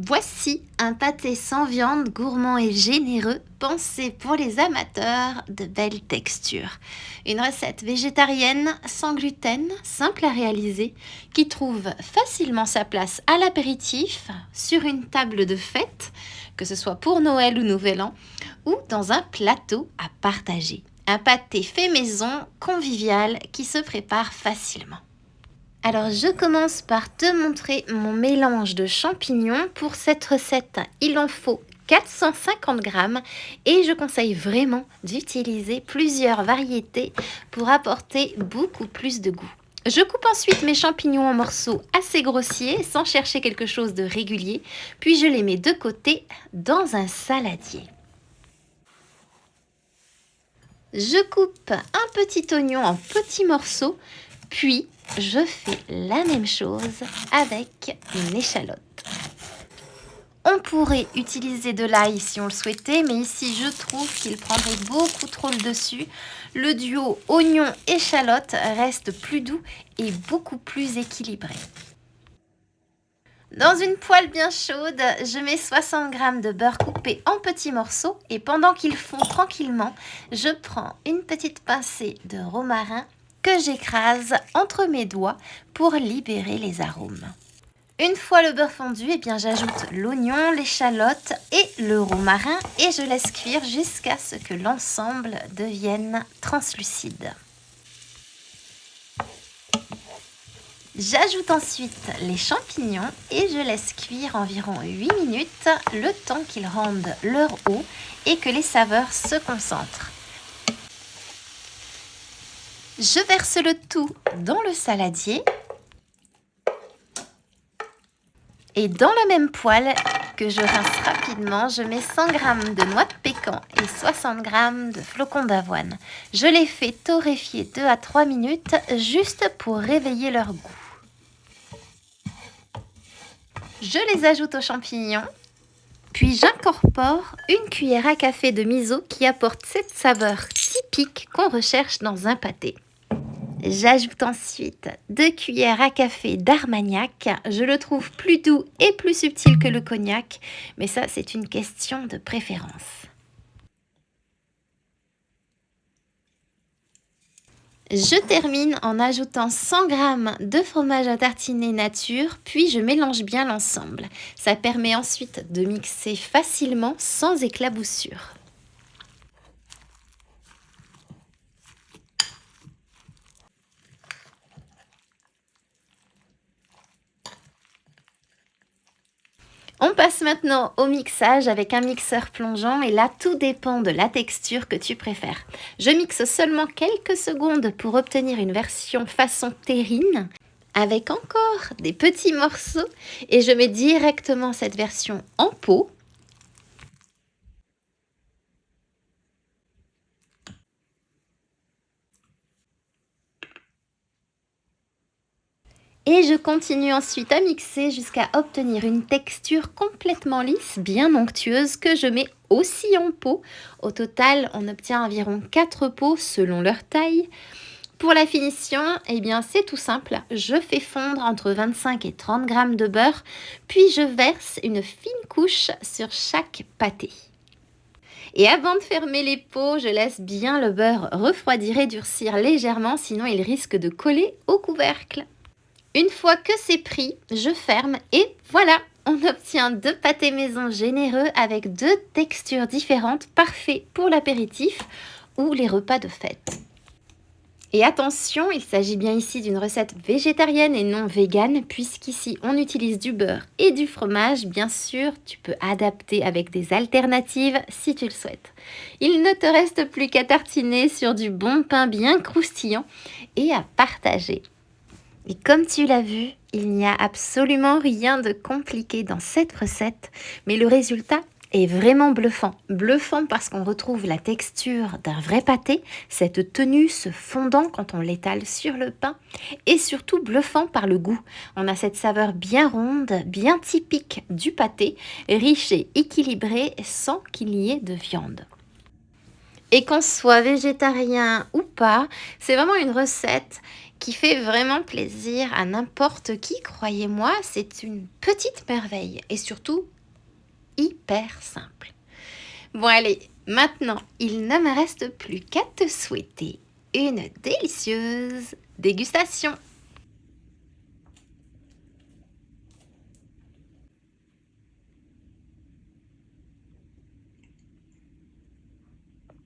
Voici un pâté sans viande gourmand et généreux, pensé pour les amateurs de belles textures. Une recette végétarienne, sans gluten, simple à réaliser, qui trouve facilement sa place à l'apéritif, sur une table de fête, que ce soit pour Noël ou Nouvel An, ou dans un plateau à partager. Un pâté fait maison, convivial, qui se prépare facilement. Alors, je commence par te montrer mon mélange de champignons. Pour cette recette, il en faut 450 grammes et je conseille vraiment d'utiliser plusieurs variétés pour apporter beaucoup plus de goût. Je coupe ensuite mes champignons en morceaux assez grossiers sans chercher quelque chose de régulier, puis je les mets de côté dans un saladier. Je coupe un petit oignon en petits morceaux, puis je fais la même chose avec une échalote. On pourrait utiliser de l'ail si on le souhaitait, mais ici je trouve qu'il prendrait beaucoup trop le dessus. Le duo oignon-échalote reste plus doux et beaucoup plus équilibré. Dans une poêle bien chaude, je mets 60 g de beurre coupé en petits morceaux et pendant qu'ils fond tranquillement, je prends une petite pincée de romarin que j'écrase entre mes doigts pour libérer les arômes. Une fois le beurre fondu, j'ajoute l'oignon, l'échalote et le romarin et je laisse cuire jusqu'à ce que l'ensemble devienne translucide. J'ajoute ensuite les champignons et je laisse cuire environ 8 minutes, le temps qu'ils rendent leur eau et que les saveurs se concentrent. Je verse le tout dans le saladier et dans la même poêle que je rince rapidement, je mets 100 g de noix de pécan et 60 g de flocons d'avoine. Je les fais torréfier 2 à 3 minutes juste pour réveiller leur goût. Je les ajoute aux champignons, puis j'incorpore une cuillère à café de miso qui apporte cette saveur typique qu'on recherche dans un pâté. J'ajoute ensuite 2 cuillères à café d'Armagnac. Je le trouve plus doux et plus subtil que le cognac, mais ça c'est une question de préférence. Je termine en ajoutant 100 g de fromage à tartiner nature, puis je mélange bien l'ensemble. Ça permet ensuite de mixer facilement sans éclaboussure. On passe maintenant au mixage avec un mixeur plongeant et là tout dépend de la texture que tu préfères. Je mixe seulement quelques secondes pour obtenir une version façon terrine avec encore des petits morceaux et je mets directement cette version en pot. Et je continue ensuite à mixer jusqu'à obtenir une texture complètement lisse, bien onctueuse, que je mets aussi en pot. Au total, on obtient environ 4 pots selon leur taille. Pour la finition, c'est tout simple. Je fais fondre entre 25 et 30 g de beurre, puis je verse une fine couche sur chaque pâté. Et avant de fermer les pots, je laisse bien le beurre refroidir et durcir légèrement, sinon il risque de coller au couvercle. Une fois que c'est pris, je ferme et voilà, on obtient 2 pâtés maison généreux avec 2 textures différentes, parfaits pour l'apéritif ou les repas de fête. Et attention, il s'agit bien ici d'une recette végétarienne et non végane, puisqu'ici on utilise du beurre et du fromage. Bien sûr, tu peux adapter avec des alternatives si tu le souhaites. Il ne te reste plus qu'à tartiner sur du bon pain bien croustillant et à partager. Et comme tu l'as vu, il n'y a absolument rien de compliqué dans cette recette, mais le résultat est vraiment bluffant. Bluffant parce qu'on retrouve la texture d'un vrai pâté, cette tenue se fondant quand on l'étale sur le pain, et surtout bluffant par le goût. On a cette saveur bien ronde, bien typique du pâté, riche et équilibrée sans qu'il y ait de viande. Et qu'on soit végétarien ou pas, c'est vraiment une recette qui fait vraiment plaisir à n'importe qui, croyez-moi, c'est une petite merveille et surtout hyper simple. Bon allez, maintenant, il ne me reste plus qu'à te souhaiter une délicieuse dégustation.